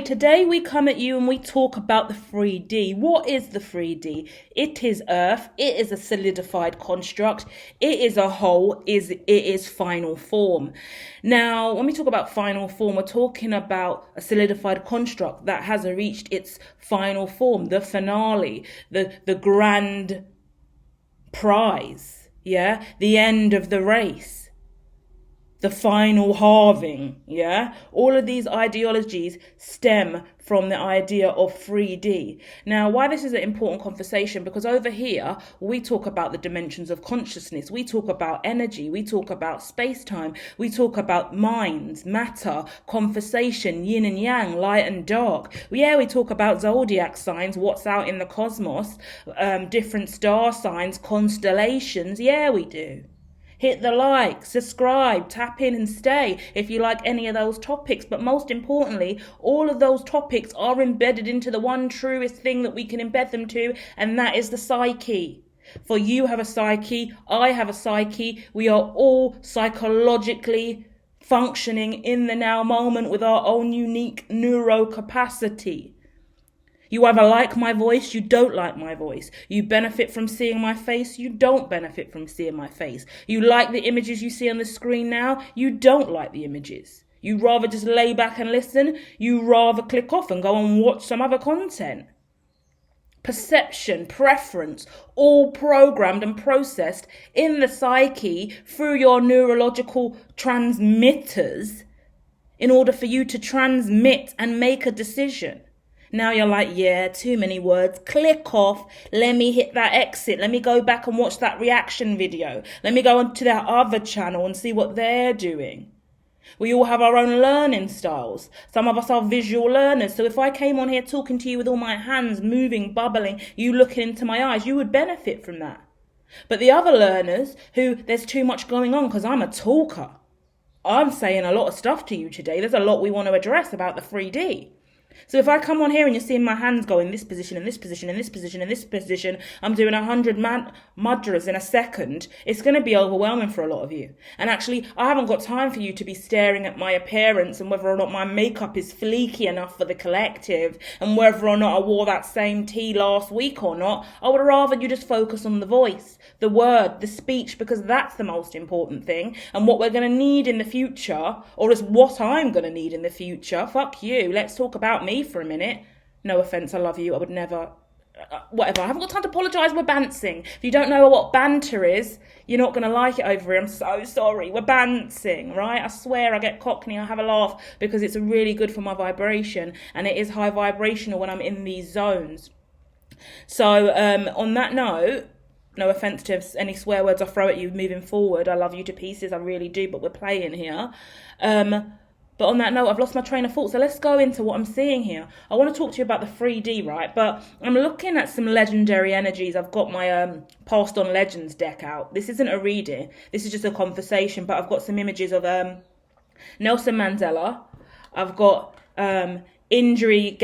today we come at you and we talk about the 3D. What is the 3D? It is Earth. It is a solidified construct. It is a whole. It is final form. Now, when we talk about final form, we're talking about a solidified construct that has reached its final form, the finale, the grand prize, yeah, the end of the race. The final halving, yeah? All of these ideologies stem from the idea of 3D. Now, why this is an important conversation, because over here, we talk about the dimensions of consciousness. We talk about energy. We talk about space-time. We talk about minds, matter, conversation, yin and yang, light and dark. Yeah, we talk about zodiac signs, what's out in the cosmos, different star signs, constellations. Yeah, we do. Hit the like, subscribe, tap in and stay if you like any of those topics. But most importantly, all of those topics are embedded into the one truest thing that we can embed them to, and that is the psyche. For you have a psyche, I have a psyche. We are all psychologically functioning in the now moment with our own unique neurocapacity. You either like my voice, you don't like my voice. You benefit from seeing my face, you don't benefit from seeing my face. You like the images you see on the screen now, you don't like the images. You rather just lay back and listen, you rather click off and go and watch some other content. Perception, preference, all programmed and processed in the psyche through your neurological transmitters in order for you to transmit and make a decision. Now you're like, yeah, too many words. Click off. Let me hit that exit. Let me go back and watch that reaction video. Let me go onto that other channel and see what they're doing. We all have our own learning styles. Some of us are visual learners. So if I came on here talking to you with all my hands moving, bubbling, you looking into my eyes, you would benefit from that. But the other learners who there's too much going on because I'm a talker. I'm saying a lot of stuff to you today. There's a lot we want to address about the 3D. So if I come on here and you're seeing my hands go in this position, in this position, in this position, in this position, I'm doing 100 mudras in a second, it's going to be overwhelming for a lot of you. And actually, I haven't got time for you to be staring at my appearance and whether or not my makeup is fleeky enough for the collective and whether or not I wore that same tee last week or not. I would rather you just focus on the voice, the word, the speech, because that's the most important thing. And what we're going to need in the future, or is what I'm going to need in the future, fuck you, let's talk about me for a minute. No offense, I love you. I would never, whatever. I haven't got time to apologise. We're bantsing. If you don't know what banter is, you're not going to like it over here. I'm so sorry. We're bantsing, right? I swear I get cockney. I have a laugh because it's really good for my vibration, and it is high vibrational when I'm in these zones. So on that note, no offence to any swear words I throw at you moving forward. I love you to pieces. I really do, but we're playing here. But on that note, I've lost my train of thought. So let's go into what I'm seeing here. I want to talk to you about the 3D, right? But I'm looking at some legendary energies. I've got my Passed On Legends deck out. This isn't a reading. This is just a conversation. But I've got some images of Nelson Mandela. I've got Indira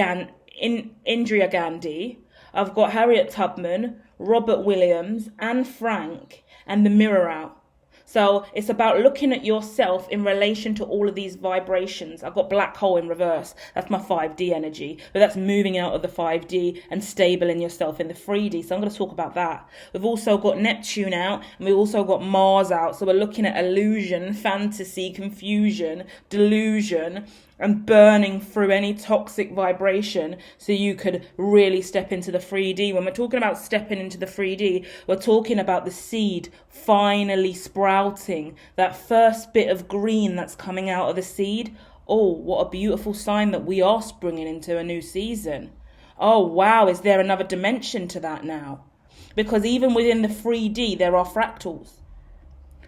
Gandhi. I've got Harriet Tubman, Robert Williams, Anne Frank, and the Mirror out. So it's about looking at yourself in relation to all of these vibrations. I've got black hole in reverse. That's my 5D energy. But that's moving out of the 5D and stabling yourself in the 3D. So I'm going to talk about that. We've also got Neptune out, and we've also got Mars out. So we're looking at illusion, fantasy, confusion, delusion, and burning through any toxic vibration so you could really step into the 3D. When we're talking about stepping into the 3D, we're talking about the seed finally sprouting, that first bit of green that's coming out of the seed. Oh, what a beautiful sign that we are springing into a new season. Oh, wow, is there another dimension to that now? Because even within the 3D, there are fractals.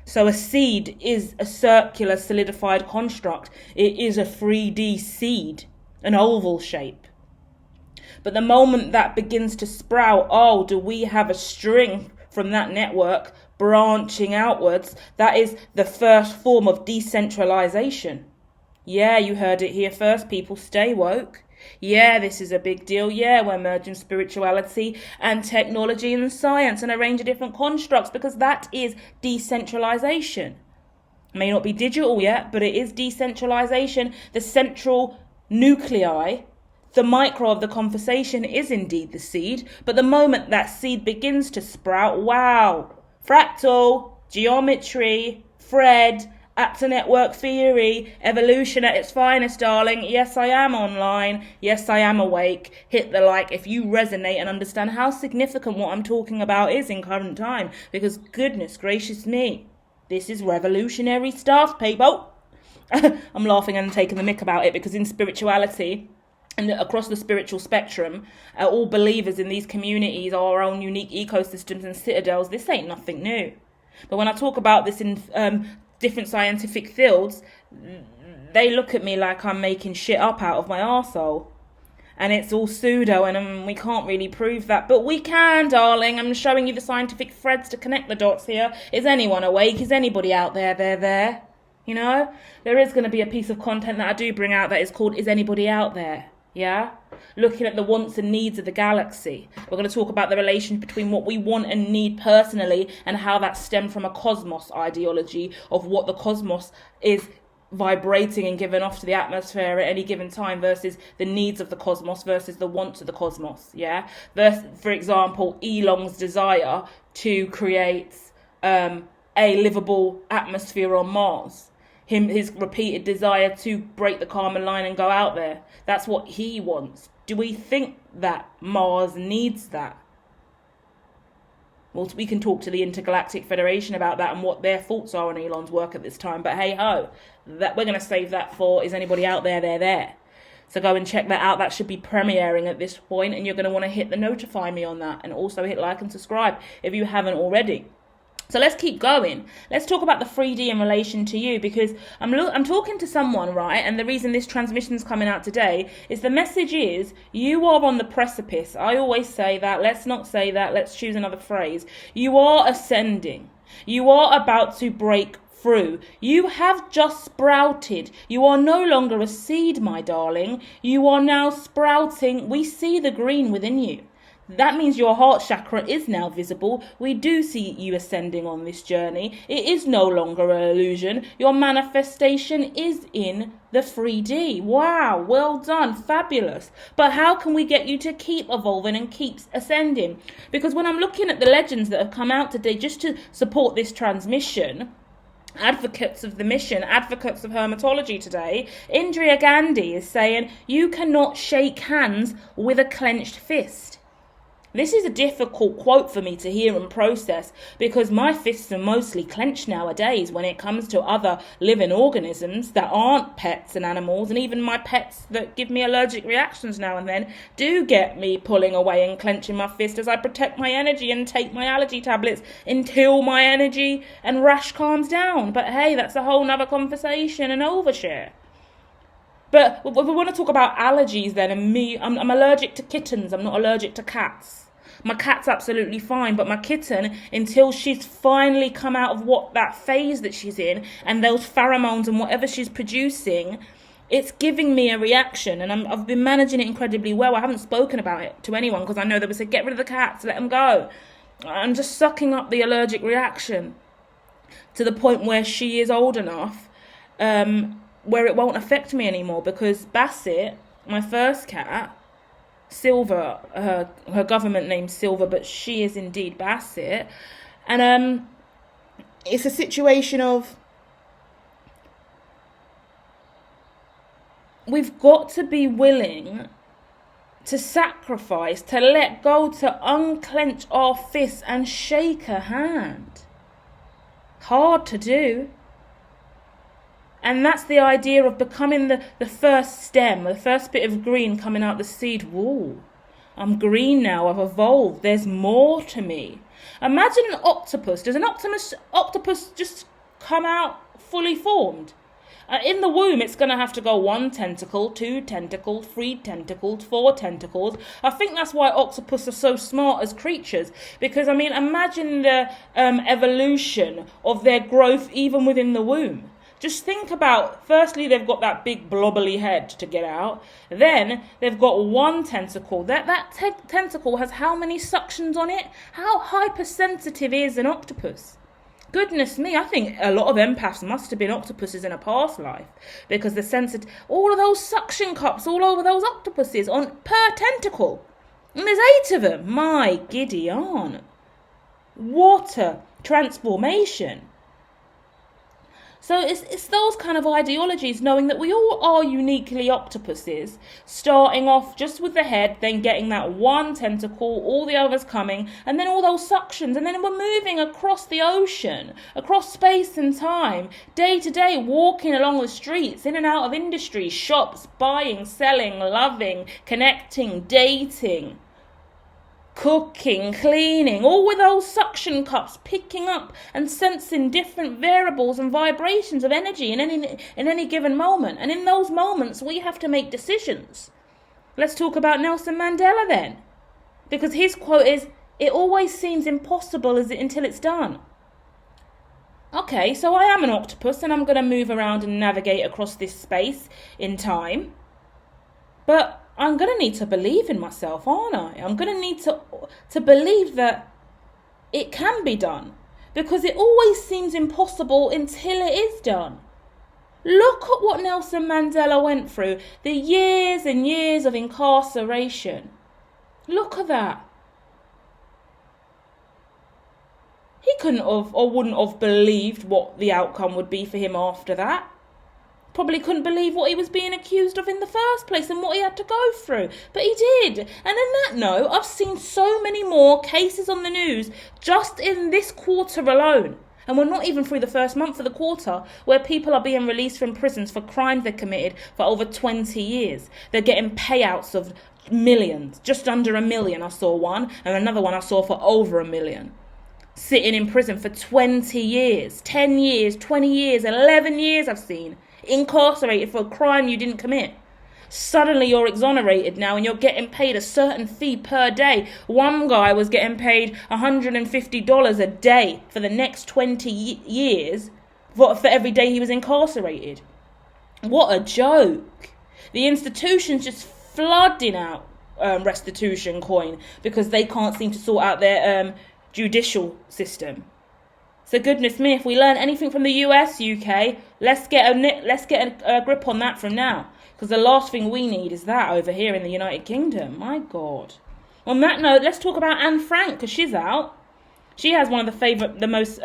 So a seed is a circular solidified construct. It is a 3D seed, an oval shape. But the moment that begins to sprout, oh, do we have a string from that network branching outwards? That is the first form of decentralization. Yeah, you heard it here first, people. Stay woke. Yeah, this is a big deal. Yeah, we're merging spirituality and technology and science and a range of different constructs because that is decentralization. It may not be digital yet, but it is decentralization. The central nuclei the micro of the conversation is indeed the seed, but the moment that seed begins to sprout, wow, fractal, geometry, Fred, actor network theory, evolution at its finest, darling. Yes, I am online. Yes, I am awake. Hit the like if you resonate and understand how significant what I'm talking about is in current time, because goodness gracious me, this is revolutionary stuff, people. I'm laughing and taking the mick about it because in spirituality, and across the spiritual spectrum, all believers in these communities are our own unique ecosystems and citadels. This ain't nothing new. But when I talk about this in different scientific fields, they look at me like I'm making shit up out of my arsehole. And it's all pseudo, and we can't really prove that. But we can, darling. I'm showing you the scientific threads to connect the dots here. Is anyone awake? Is anybody out there? There. You know? There is going to be a piece of content that I do bring out that is called Is Anybody Out There? Yeah? Looking at the wants and needs of the galaxy. We're going to talk about the relation between what we want and need personally and how that stemmed from a cosmos ideology of what the cosmos is vibrating and given off to the atmosphere at any given time versus the needs of the cosmos versus the wants of the cosmos. Yeah? For example, Elon's desire to create a livable atmosphere on Mars. His repeated desire to break the Karman line and go out there. That's what he wants. Do we think that Mars needs that? Well, we can talk to the Intergalactic Federation about that and what their thoughts are on Elon's work at this time. But hey ho, that we're going to save that for Is Anybody Out There? There. So go and check that out. That should be premiering at this point, and you're going to want to hit the notify me on that, and also hit like and subscribe if you haven't already. So let's keep going. Let's talk about the 3D in relation to you, because I'm talking to someone, right? And the reason this transmission's coming out today is the message is you are on the precipice. I always say that. Let's not say that. Let's choose another phrase. You are ascending. You are about to break through. You have just sprouted. You are no longer a seed, my darling. You are now sprouting. We see the green within you. That means your heart chakra is now visible. We do see you ascending on this journey. It is no longer an illusion. Your manifestation is in the 3D. Wow, well done, fabulous. But how can we get you to keep evolving and keep ascending? Because when I'm looking at the legends that have come out today just to support this transmission, advocates of the mission, advocates of hermetology today, Indira Gandhi is saying you cannot shake hands with a clenched fist. This is a difficult quote for me to hear and process because my fists are mostly clenched nowadays when it comes to other living organisms that aren't pets and animals, and even my pets that give me allergic reactions now and then do get me pulling away and clenching my fist as I protect my energy and take my allergy tablets until my energy and rash calms down. But hey, that's a whole nother conversation and overshare. But we want to talk about allergies then, and me, I'm allergic to kittens, I'm not allergic to cats. My cat's absolutely fine, but my kitten, until she's finally come out of what that phase that she's in, and those pheromones and whatever she's producing, it's giving me a reaction, and I've been managing it incredibly well. I haven't spoken about it to anyone because I know they would say, get rid of the cats, let them go. I'm just sucking up the allergic reaction to the point where she is old enough where it won't affect me anymore, because Bassett, my first cat, Silver, her government name's Silver, but she is indeed Bassett, and it's a situation of we've got to be willing to sacrifice, to let go, to unclench our fists and shake her hand. Hard to do. And that's the idea of becoming the first stem, the first bit of green coming out the seed. Whoa, I'm green now, I've evolved, there's more to me. Imagine an octopus. Does an octopus just come out fully formed? In the womb, it's going to have to go 1 tentacle, 2 tentacles, 3 tentacles, 4 tentacles. I think that's why octopus are so smart as creatures. Because, I mean, imagine the evolution of their growth even within the womb. Just think about, firstly, they've got that big blobbly head to get out. Then they've got 1 tentacle. That tentacle has how many suctions on it? How hypersensitive is an octopus? Goodness me, I think a lot of empaths must have been octopuses in a past life, because the sensitive, all of those suction cups all over those octopuses on per tentacle, and there's 8 of them. My giddy aunt, what a transformation. So it's those kind of ideologies, knowing that we all are uniquely octopuses, starting off just with the head, then getting that one tentacle, all the others coming, and then all those suctions, and then we're moving across the ocean, across space and time, day to day, walking along the streets, in and out of industries, shops, buying, selling, loving, connecting, dating, cooking, cleaning, all with those suction cups, picking up and sensing different variables and vibrations of energy in any given moment. And in those moments, we have to make decisions. Let's talk about Nelson Mandela then, because his quote is, "It always seems impossible until it's done." Okay, so I am an octopus, and I'm going to move around and navigate across this space in time, but I'm going to need to believe in myself, aren't I? I'm going to need to believe that it can be done, because it always seems impossible until it is done. Look at what Nelson Mandela went through, the years and years of incarceration. Look at that. He couldn't have or wouldn't have believed what the outcome would be for him after that. Probably couldn't believe what he was being accused of in the first place and what he had to go through. But he did. And in that note, I've seen so many more cases on the news just in this quarter alone. And we're not even through the first month of the quarter, where people are being released from prisons for crimes they committed for over 20 years. They're getting payouts of millions, just under $1 million I saw one, and another one I saw for over $1 million. Sitting in prison for 20 years, 10 years, 20 years, 11 years I've seen. Incarcerated for a crime you didn't commit. Suddenly you're exonerated now and you're getting paid a certain fee per day. One guy was getting paid $150 a day for the next 20 years for every day he was incarcerated. What a joke. The institution's just flooding out restitution coin because they can't seem to sort out their judicial system. So goodness me, if we learn anything from the US, UK, let's get a grip on that from now. Because the last thing we need is that over here in the United Kingdom. My God. On that note, let's talk about Anne Frank, because she's out. She has one of the most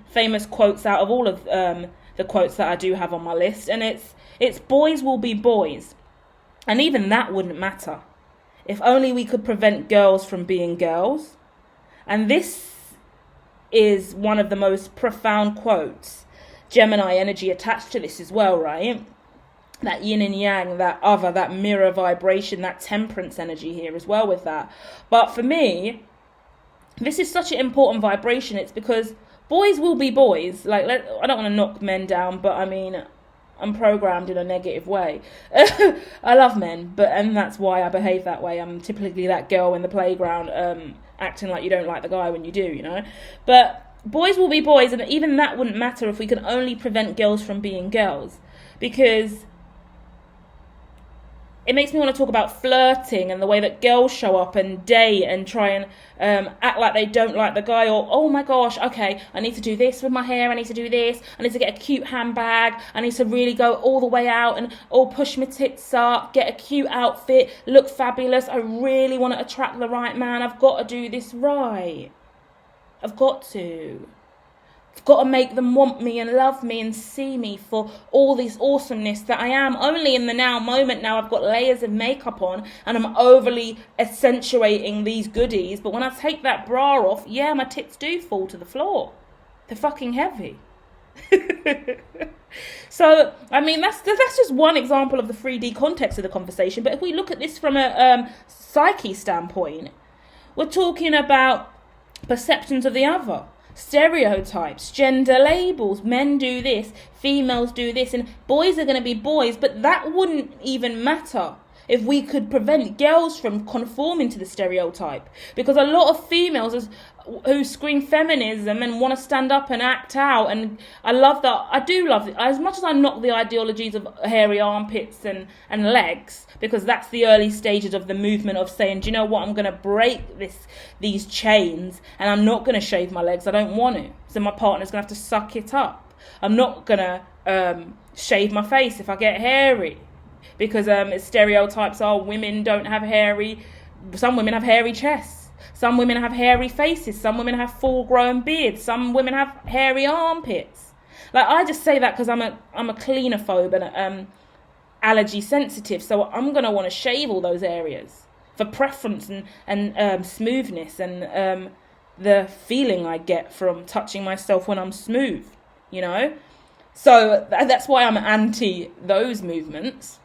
famous quotes out of all of the quotes that I do have on my list. And it's boys will be boys. And even that wouldn't matter. If only we could prevent girls from being girls. And this is one of the most profound quotes. Gemini energy attached to this as well, right? That yin and yang, that mirror vibration, that temperance energy here as well with that. But for me, this is such an important vibration. It's because boys will be boys. Like, I don't want to knock men down, but I mean, I'm programmed in a negative way. I love men, and that's why I behave that way. I'm typically that girl in the playground, acting like you don't like the guy when you do, you know. But boys will be boys, and even that wouldn't matter if we could only prevent girls from being girls. Because it makes me want to talk about flirting and the way that girls show up and date and try and act like they don't like the guy, or, oh my gosh, okay, I need to do this with my hair, I need to do this, I need to get a cute handbag, I need to really go all the way out and push my tits up, get a cute outfit, look fabulous, I really want to attract the right man, I've got to do this right. I've got to make them want me and love me and see me for all this awesomeness that I am. Only in the now moment now I've got layers of makeup on and I'm overly accentuating these goodies. But when I take that bra off, yeah, my tits do fall to the floor. They're fucking heavy. So, I mean, that's just one example of the 3D context of the conversation. But if we look at this from a psyche standpoint, we're talking about perceptions of the other. Stereotypes, gender labels, men do this, females do this, and boys are going to be boys, but that wouldn't even matter if we could prevent girls from conforming to the stereotype. Because a lot of females who scream feminism and want to stand up and act out, and I love that. I do love it. As much as I knock the ideologies of hairy armpits and legs, because that's the early stages of the movement of saying, do you know what, I'm going to break these chains and I'm not going to shave my legs. I don't want to. So my partner's going to have to suck it up. I'm not going to shave my face if I get hairy, because it's stereotypes are women don't have hairy. Some women have hairy chests. Some women have hairy faces. Some women have full-grown beards. Some women have hairy armpits. Like, I just say that because I'm a cleanophobe and allergy sensitive. So I'm gonna want to shave all those areas for preference and smoothness and the feeling I get from touching myself when I'm smooth. You know, so that's why I'm anti those movements.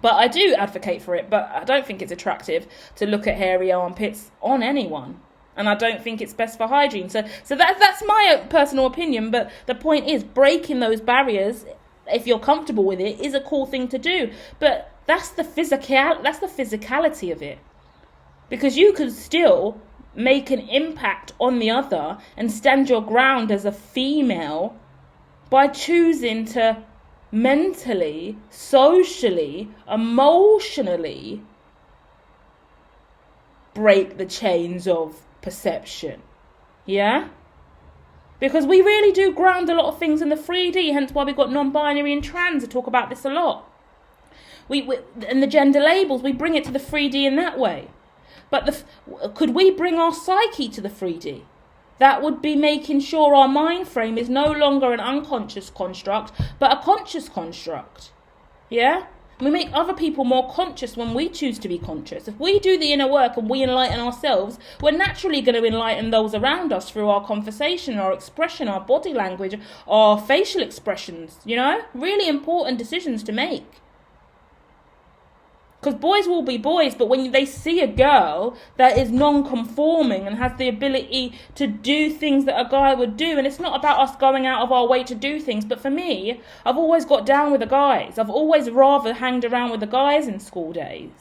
But I do advocate for it, but I don't think it's attractive to look at hairy armpits on anyone. And I don't think it's best for hygiene. So that's my personal opinion. But the point is, breaking those barriers, if you're comfortable with it, is a cool thing to do. But that's the physicality of it. Because you could still make an impact on the other and stand your ground as a female by choosing to mentally, socially, emotionally break the chains of perception. Yeah? Because we really do ground a lot of things in the 3D, hence why we've got non-binary and trans to talk about this a lot. We and the gender labels, we bring it to the 3D in that way. But could we bring our psyche to the 3D? That would be making sure our mind frame is no longer an unconscious construct, but a conscious construct. Yeah? We make other people more conscious when we choose to be conscious. If we do the inner work and we enlighten ourselves, we're naturally going to enlighten those around us through our conversation, our expression, our body language, our facial expressions, you know? Really important decisions to make. Because boys will be boys, but when they see a girl that is non-conforming and has the ability to do things that a guy would do, and it's not about us going out of our way to do things, but for me, I've always got down with the guys. I've always rather hanged around with the guys in school days.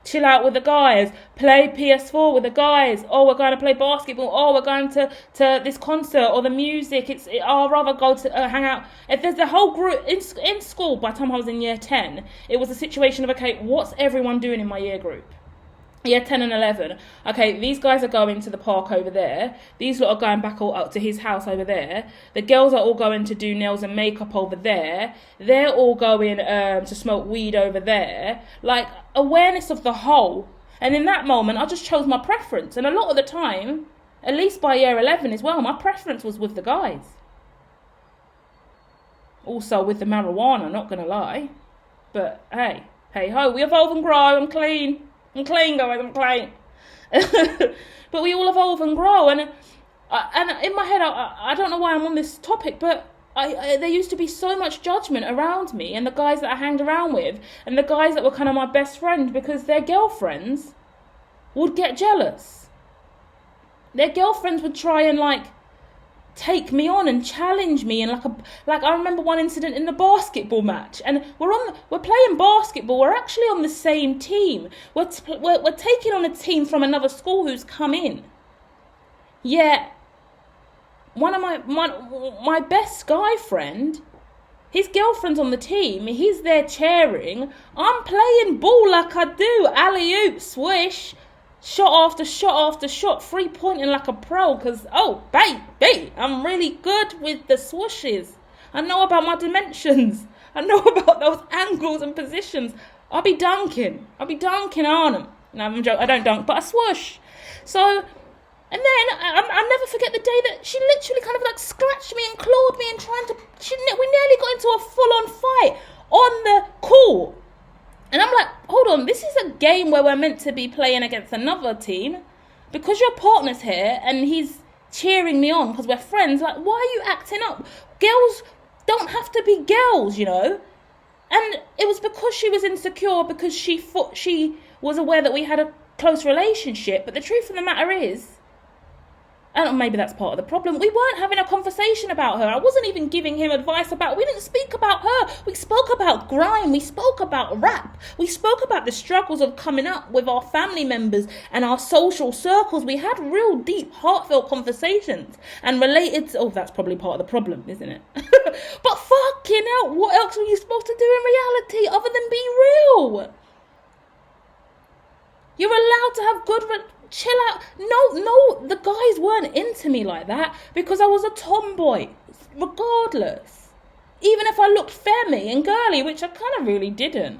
Chill out with the guys, play PS4 with the guys. Oh, we're going to play basketball. Oh, we're going to this concert or the music. I'd rather go to hang out. If there's the whole group in school, by the time I was in year 10, it was a situation of, okay, what's everyone doing in my year group? Year 10 and 11. Okay, these guys are going to the park over there. These lot are going back all up to his house over there. The girls are all going to do nails and makeup over there. They're all going to smoke weed over there. Like, awareness of the whole. And in that moment, I just chose my preference. And a lot of the time, at least by year 11 as well, my preference was with the guys. Also with the marijuana, not going to lie. But hey ho, we evolve and grow. I'm clean, guys, I'm clean. But we all evolve and grow. And in my head, I don't know why I'm on this topic, but there used to be so much judgment around me and the guys that I hanged around with and the guys that were kind of my best friend, because their girlfriends would get jealous. Their girlfriends would try and take me on and challenge me, and like I remember one incident in the basketball match, and we're playing basketball. We're actually on the same team. We're taking on a team from another school who's come in. Yeah, one of my best guy friend, his girlfriend's on the team. He's there cheering. I'm playing ball like I do, alley-oop, swish. Shot after shot after shot, 3-pointing like a pro, because, oh, baby, I'm really good with the swooshes. I know about my dimensions. I know about those angles and positions. I'll be dunking on them. No, I'm joking, I don't dunk, but I swoosh. So, and then, I'll never forget the day that she literally kind of scratched me and clawed me and we nearly got into a full-on fight on the court. And I'm like, hold on, this is a game where we're meant to be playing against another team. Because your partner's here and he's cheering me on because we're friends, why are you acting up? Girls don't have to be girls, you know. And it was because she was insecure, because she thought she was aware that we had a close relationship. But the truth of the matter is, And maybe that's part of the problem. We weren't having a conversation about her. I wasn't even giving him advice we didn't speak about her. We spoke about grime. We spoke about rap. We spoke about the struggles of coming up with our family members and our social circles. We had real deep, heartfelt conversations and related to, that's probably part of the problem, isn't it? But fucking hell, what else were you supposed to do in reality other than be real? You're allowed to have chill out. No, the guys weren't into me like that because I was a tomboy, regardless. Even if I looked femmy and girly, which I kind of really didn't.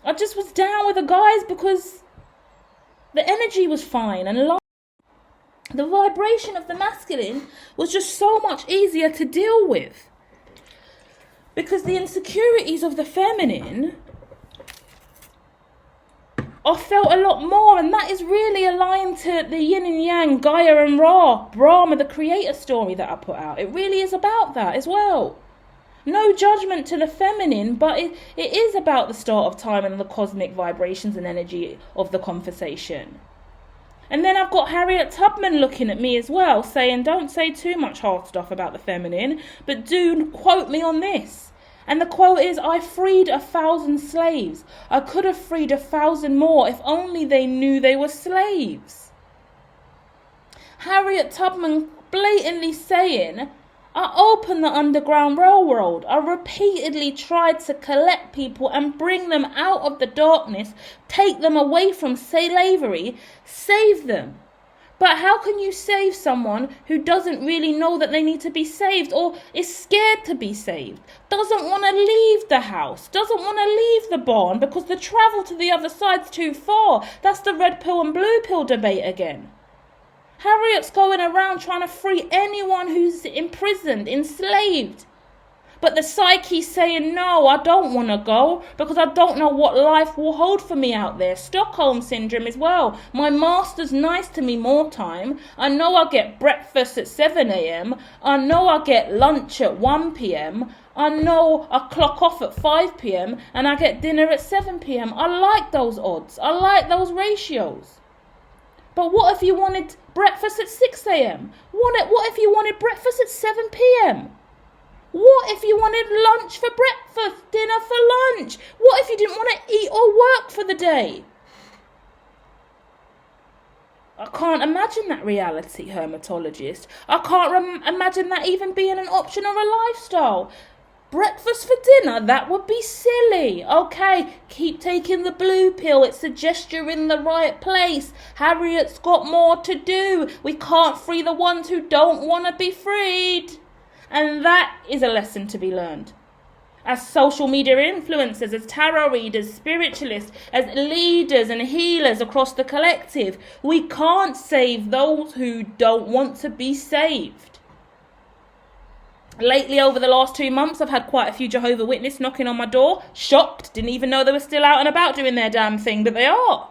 I just was down with the guys because the energy was fine and the vibration of the masculine was just so much easier to deal with. Because the insecurities of the feminine I felt a lot more, and that is really aligned to the yin and yang, Gaia and Ra, Brahma, the creator story that I put out. It really is about that as well. No judgment to the feminine, but it is about the start of time and the cosmic vibrations and energy of the conversation. And then I've got Harriet Tubman looking at me as well, saying, don't say too much hard stuff about the feminine, but do quote me on this. And the quote is, I freed 1,000 slaves. I could have freed 1,000 more if only they knew they were slaves. Harriet Tubman blatantly saying, I opened the Underground Railroad. I repeatedly tried to collect people and bring them out of the darkness, take them away from slavery, save them. But how can you save someone who doesn't really know that they need to be saved or is scared to be saved, doesn't want to leave the house, doesn't want to leave the barn because the travel to the other side's too far? That's the red pill and blue pill debate again. Harriet's going around trying to free anyone who's imprisoned, enslaved. But the psyche's saying, no, I don't want to go because I don't know what life will hold for me out there. Stockholm syndrome as well. My master's nice to me more time. I know I get breakfast at 7 a.m. I know I get lunch at 1 p.m. I know I clock off at 5 p.m. and I get dinner at 7 p.m. I like those odds. I like those ratios. But what if you wanted breakfast at 6 a.m.? What if you wanted breakfast at 7 p.m.? What if you wanted lunch for breakfast, dinner for lunch? What if you didn't want to eat or work for the day? I can't imagine that reality, hermatologist. I can't imagine that even being an option or a lifestyle. Breakfast for dinner, that would be silly. Okay, keep taking the blue pill. It suggests you're in the right place. Harriet's got more to do. We can't free the ones who don't want to be freed. And that is a lesson to be learned. As social media influencers, as tarot readers, spiritualists, as leaders and healers across the collective, we can't save those who don't want to be saved. Lately, over the last 2 months, I've had quite a few Jehovah's Witnesses knocking on my door. Shocked, didn't even know they were still out and about doing their damn thing, but they are.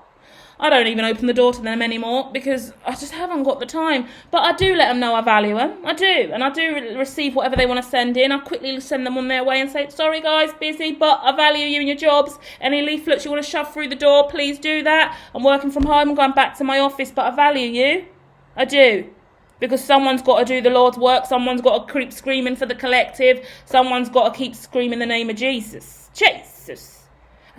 I don't even open the door to them anymore because I just haven't got the time. But I do let them know I value them. I do. And I do receive whatever they want to send in. I quickly send them on their way and say, sorry guys, busy, but I value you and your jobs. Any leaflets you want to shove through the door, please do that. I'm working from home. I'm going back to my office, but I value you. I do. Because someone's got to do the Lord's work. Someone's got to keep screaming for the collective. Someone's got to keep screaming the name of Jesus. Jesus.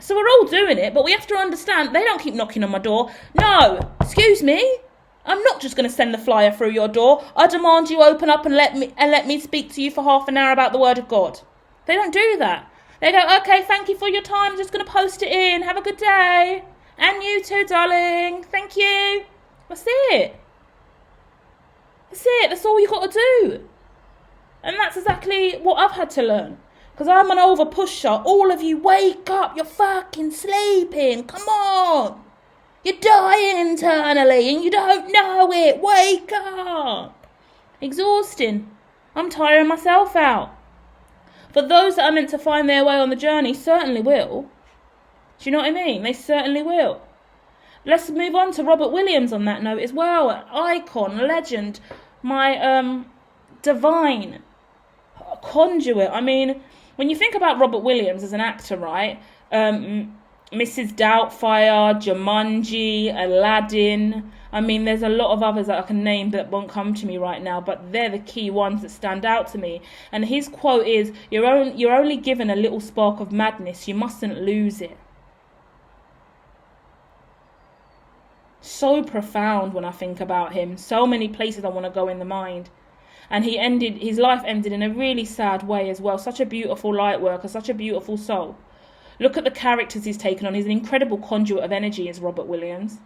So we're all doing it, but we have to understand they don't keep knocking on my door. No, excuse me. I'm not just going to send the flyer through your door. I demand you open up and let me speak to you for half an hour about the word of God. They don't do that. They go, okay, thank you for your time. I'm just going to post it in. Have a good day. And you too, darling. Thank you. That's it. That's it. That's all you got to do. And that's exactly what I've had to learn. Because I'm an over pusher. All of you, wake up. You're fucking sleeping. Come on. You're dying internally and you don't know it. Wake up. Exhausting. I'm tiring myself out. For those that are meant to find their way on the journey, certainly will. Do you know what I mean? They certainly will. Let's move on to Robert Williams on that note as well. Icon, legend, my divine conduit. I mean, when you think about Robert Williams as an actor, right? Mrs. Doubtfire, Jumanji, Aladdin. I mean, there's a lot of others that I can name that won't come to me right now, but they're the key ones that stand out to me. And his quote is, you're only given a little spark of madness, you mustn't lose it. So profound when I think about him. So many places I want to go in the mind. And his life ended in a really sad way as well. Such a beautiful light worker, such a beautiful soul. Look at the characters he's taken on. He's an incredible conduit of energy, is Robert Williams,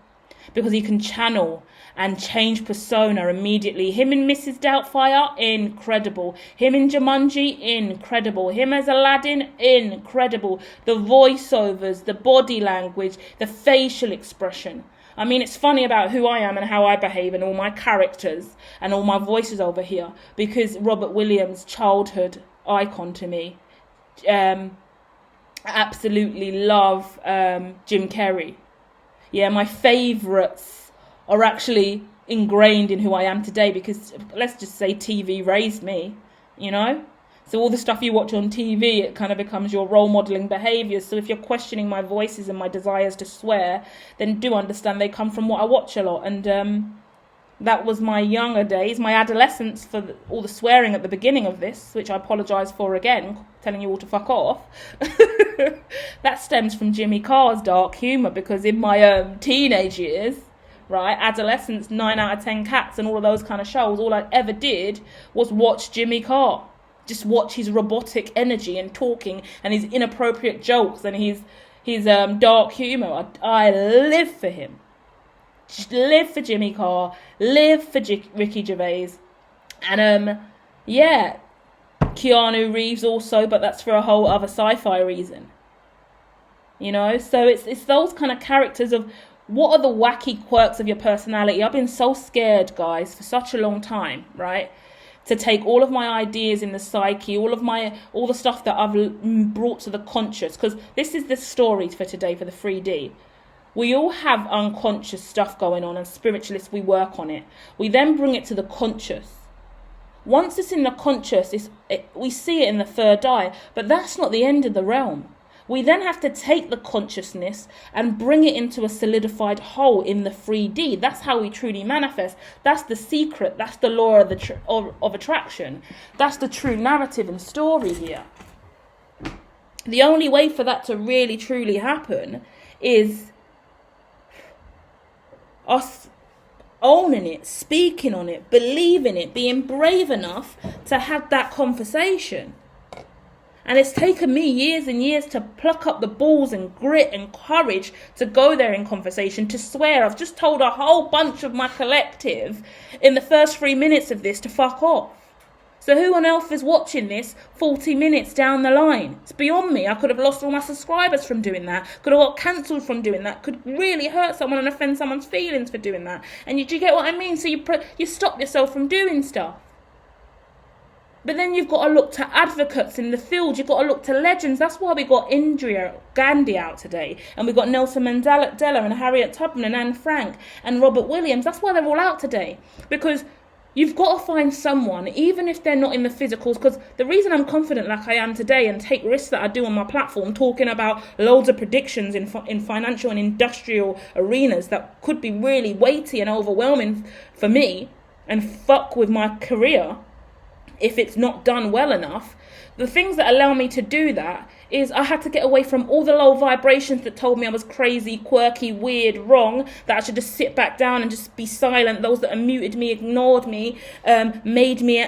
because he can channel and change persona immediately. Him in Mrs. Doubtfire, incredible. Him in Jumanji, incredible. Him as Aladdin, incredible. The voiceovers, the body language, the facial expression. I mean, it's funny about who I am and how I behave and all my characters and all my voices over here, because Robert Williams, childhood icon to me. Absolutely love Jim Carrey. Yeah, my favourites are actually ingrained in who I am today, because let's just say TV raised me, you know? So all the stuff you watch on TV, it kind of becomes your role modelling behaviours. So if you're questioning my voices and my desires to swear, then do understand they come from what I watch a lot. And that was my younger days, my adolescence, for all the swearing at the beginning of this, which I apologise for again, telling you all to fuck off. That stems from Jimmy Carr's dark humour, because in my teenage years, right, adolescence, 9 out of 10 Cats and all of those kind of shows, all I ever did was watch Jimmy Carr. Just watch his robotic energy and talking and his inappropriate jokes and his dark humour. I live for him. Just live for Jimmy Carr. Live for Ricky Gervais. And yeah, Keanu Reeves also, but that's for a whole other sci-fi reason. You know, so it's those kind of characters of what are the wacky quirks of your personality. I've been so scared, guys, for such a long time, right? To take all of my ideas in the psyche, all the stuff that I've brought to the conscious, because this is the story for today for the 3D. We all have unconscious stuff going on, and spiritualists, we work on it. We then bring it to the conscious. Once it's in the conscious, we see it in the third eye, but that's not the end of the realm. We then have to take the consciousness and bring it into a solidified whole in the 3D. That's how we truly manifest. That's the secret. That's the law of attraction. That's the true narrative and story here. The only way for that to really, truly happen is us owning it, speaking on it, believing it, being brave enough to have that conversation. And it's taken me years and years to pluck up the balls and grit and courage to go there in conversation, to swear. I've just told a whole bunch of my collective in the first 3 minutes of this to fuck off. So who on earth is watching this 40 minutes down the line? It's beyond me. I could have lost all my subscribers from doing that. Could have got cancelled from doing that. Could really hurt someone and offend someone's feelings for doing that. And do you get what I mean? So you stop yourself from doing stuff. But then you've got to look to advocates in the field. You've got to look to legends. That's why we got Indira Gandhi out today. And we've got Nelson Mandela and Harriet Tubman and Anne Frank and Robert Williams. That's why they're all out today. Because you've got to find someone, even if they're not in the physicals. Because the reason I'm confident like I am today and take risks that I do on my platform, talking about loads of predictions in financial and industrial arenas that could be really weighty and overwhelming for me and fuck with my career, if it's not done well enough, the things that allow me to do that is I had to get away from all the low vibrations that told me I was crazy, quirky, weird, wrong, that I should just sit back down and just be silent. Those that muted me, ignored me, made me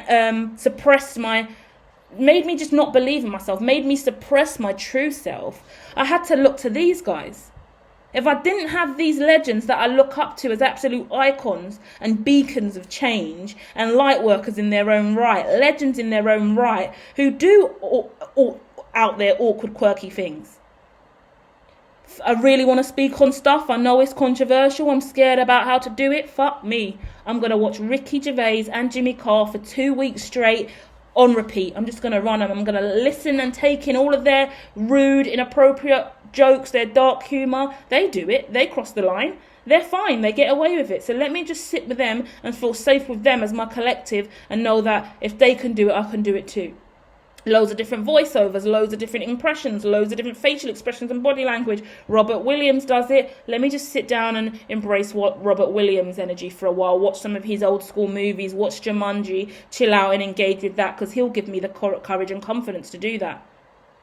made me just not believe in myself, made me suppress my true self. I had to look to these guys. If I didn't have these legends that I look up to as absolute icons and beacons of change and light workers in their own right, legends in their own right, who do all out there awkward, quirky things. I really want to speak on stuff. I know it's controversial. I'm scared about how to do it. Fuck me. I'm going to watch Ricky Gervais and Jimmy Carr for 2 weeks straight on repeat. I'm just going to run them. I'm going to listen and take in all of their rude, inappropriate jokes, their dark humour. They do it. They cross the line. They're fine. They get away with it. So let me just sit with them and feel safe with them as my collective and know that if they can do it, I can do it too. Loads of different voiceovers, loads of different impressions, loads of different facial expressions and body language. Robert Williams does it. Let me just sit down and embrace what Robert Williams' energy for a while. Watch some of his old school movies. Watch Jumanji. Chill out and engage with that, because he'll give me the courage and confidence to do that.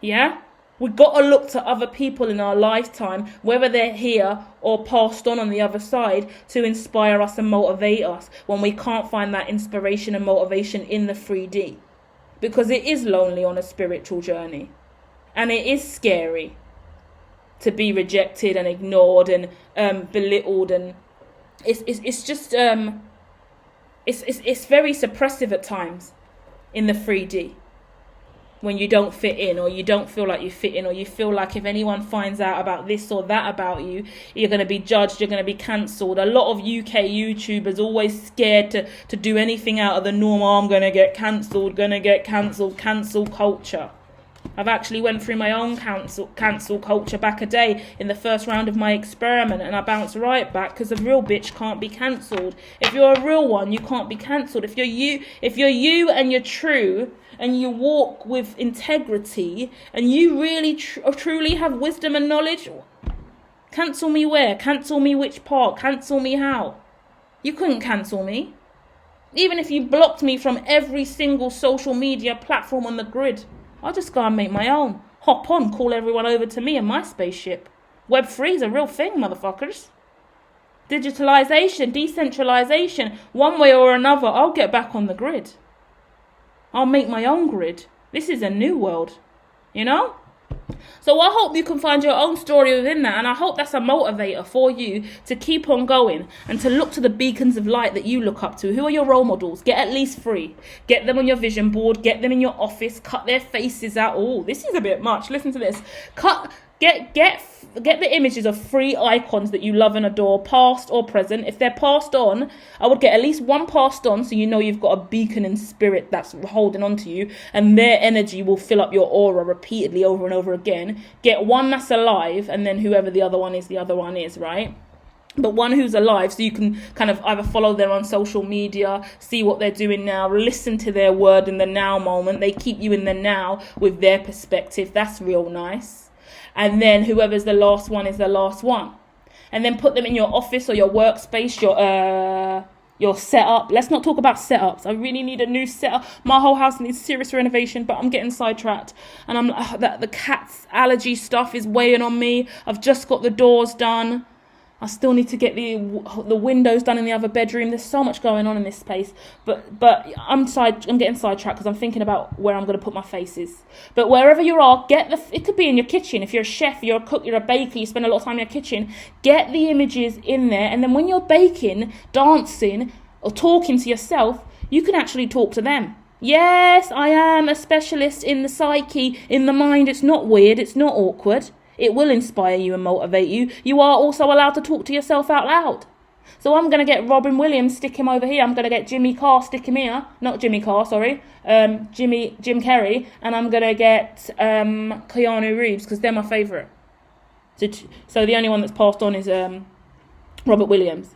Yeah? We've got to look to other people in our lifetime, whether they're here or passed on the other side, to inspire us and motivate us when we can't find that inspiration and motivation in the 3D. Because it is lonely on a spiritual journey. And it is scary to be rejected and ignored and belittled. And it's just, it's very suppressive at times in the 3D. When you don't fit in, or you don't feel like you fit in, or you feel like if anyone finds out about this or that about you, you're going to be judged, you're going to be cancelled. A lot of UK YouTubers always scared to do anything out of the norm. Oh, I'm going to get cancelled, cancel culture. I've actually went through my own cancel culture back a day in the first round of my experiment, and I bounced right back, because a real bitch can't be cancelled. If you're a real one, you can't be cancelled. If you're you and you're true, and you walk with integrity, and you really truly have wisdom and knowledge, cancel me where? Cancel me which part? Cancel me how? You couldn't cancel me. Even if you blocked me from every single social media platform on the grid, I'll just go and make my own. Hop on, call everyone over to me in my spaceship. Web3 is a real thing, motherfuckers. Digitalization, decentralization, one way or another, I'll get back on the grid. I'll make my own grid. This is a new world, you know? So I hope you can find your own story within that, and I hope that's a motivator for you to keep on going and to look to the beacons of light that you look up to. Who are your role models? Get at least 3. Get them on your vision board. Get them in your office. Cut their faces out. Oh, this is a bit much. Listen to this. Get the images of 3 icons that you love and adore, past or present. If they're passed on, I would get at least 1 passed on, so you know you've got a beacon in spirit that's holding on to you, and their energy will fill up your aura repeatedly over and over again. Get 1 that's alive, and then whoever the other one is, right? But 1 who's alive, so you can kind of either follow them on social media, see what they're doing now, listen to their word in the now moment. They keep you in the now with their perspective. That's real nice. And then whoever's the last one is the last one. And then put them in your office or your workspace, your setup. Let's not talk about setups. I really need a new setup. My whole house needs serious renovation, but I'm getting sidetracked. And the cat's allergy stuff is weighing on me. I've just got the doors done. I still need to get the windows done in the other bedroom. There's so much going on in this place. But I'm getting sidetracked because I'm thinking about where I'm going to put my faces. But wherever you are, it could be in your kitchen. If you're a chef, you're a cook, you're a baker, you spend a lot of time in your kitchen, get the images in there. And then when you're baking, dancing, or talking to yourself, you can actually talk to them. Yes, I am a specialist in the psyche, in the mind. It's not weird. It's not awkward. It will inspire you and motivate you. You are also allowed to talk to yourself out loud. So I'm going to get Robin Williams, stick him over here. I'm going to get Jimmy Carr, stick him here. Not Jimmy Carr, sorry. Jim Carrey. And I'm going to get Keanu Reeves, because they're my favourite. So the only one that's passed on is Robert Williams.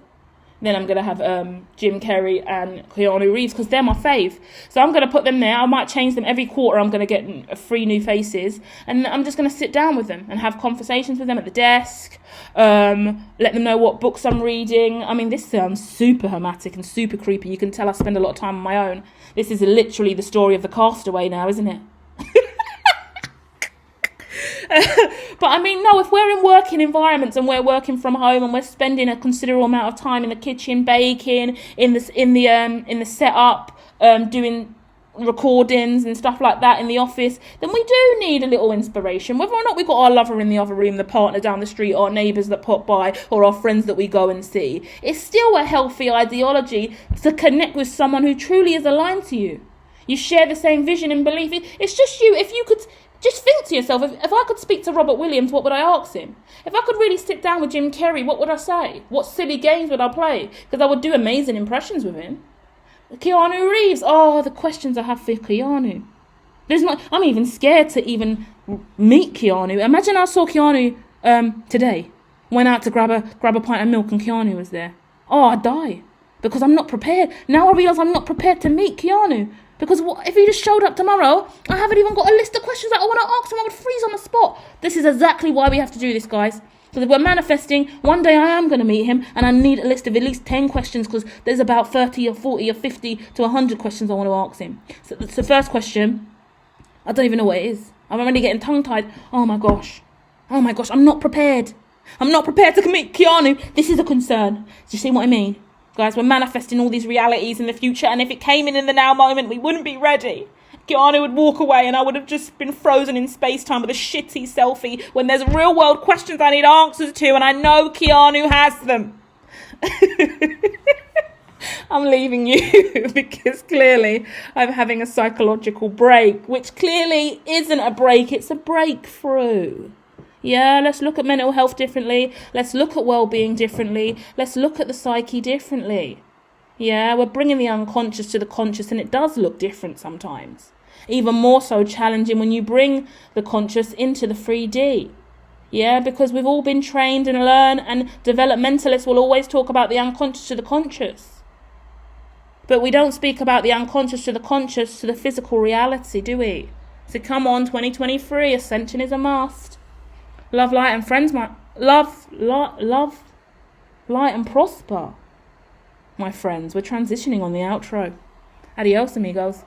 Then I'm going to have Jim Carrey and Keanu Reeves, because they're my fave. So I'm going to put them there. I might change them every quarter. I'm going to get 3 new faces. And I'm just going to sit down with them and have conversations with them at the desk. Let them know what books I'm reading. I mean, this sounds super hermetic and super creepy. You can tell I spend a lot of time on my own. This is literally the story of the castaway now, isn't it? But I mean, no, if we're in working environments and we're working from home and we're spending a considerable amount of time in the kitchen, baking, in the setup, doing recordings and stuff like that in the office, then we do need a little inspiration. Whether or not we've got our lover in the other room, the partner down the street, our neighbours that pop by, or our friends that we go and see, it's still a healthy ideology to connect with someone who truly is aligned to you. You share the same vision and belief. It's just you. If you could just think to yourself, if I could speak to Robert Williams, what would I ask him? If I could really sit down with Jim Carrey, what would I say? What silly games would I play? Because I would do amazing impressions with him. Keanu Reeves. Oh, the questions I have for Keanu. I'm even scared to even meet Keanu. Imagine I saw Keanu today. Went out to grab a pint of milk and Keanu was there. Oh, I'd die. Because I'm not prepared. Now I realise I'm not prepared to meet Keanu. Because if he just showed up tomorrow, I haven't even got a list of questions that I want to ask him. I would freeze on the spot. This is exactly why we have to do this, guys. Because if we're manifesting, one day I am going to meet him and I need a list of at least 10 questions because there's about 30 or 40 or 50 to 100 questions I want to ask him. So that's the first question. I don't even know what it is. I'm already getting tongue-tied. Oh my gosh, I'm not prepared. I'm not prepared to meet Keanu. This is a concern. Do you see what I mean? Guys, we're manifesting all these realities in the future, and if it came in the now moment, we wouldn't be ready. Keanu would walk away and I would have just been frozen in space-time with a shitty selfie when there's real-world questions I need answers to, and I know Keanu has them. I'm leaving you because clearly I'm having a psychological break, which clearly isn't a break, it's a breakthrough. Yeah, let's look at mental health differently. Let's look at well-being differently. Let's look at the psyche differently. Yeah, we're bringing the unconscious to the conscious, and it does look different sometimes. Even more so challenging when you bring the conscious into the 3D. Yeah, because we've all been trained and learned, and developmentalists will always talk about the unconscious to the conscious. But we don't speak about the unconscious to the conscious to the physical reality, do we? So come on, 2023, ascension is a must. Love, light, and friends, love, light, and prosper. My friends, we're transitioning on the outro. Adios, amigos.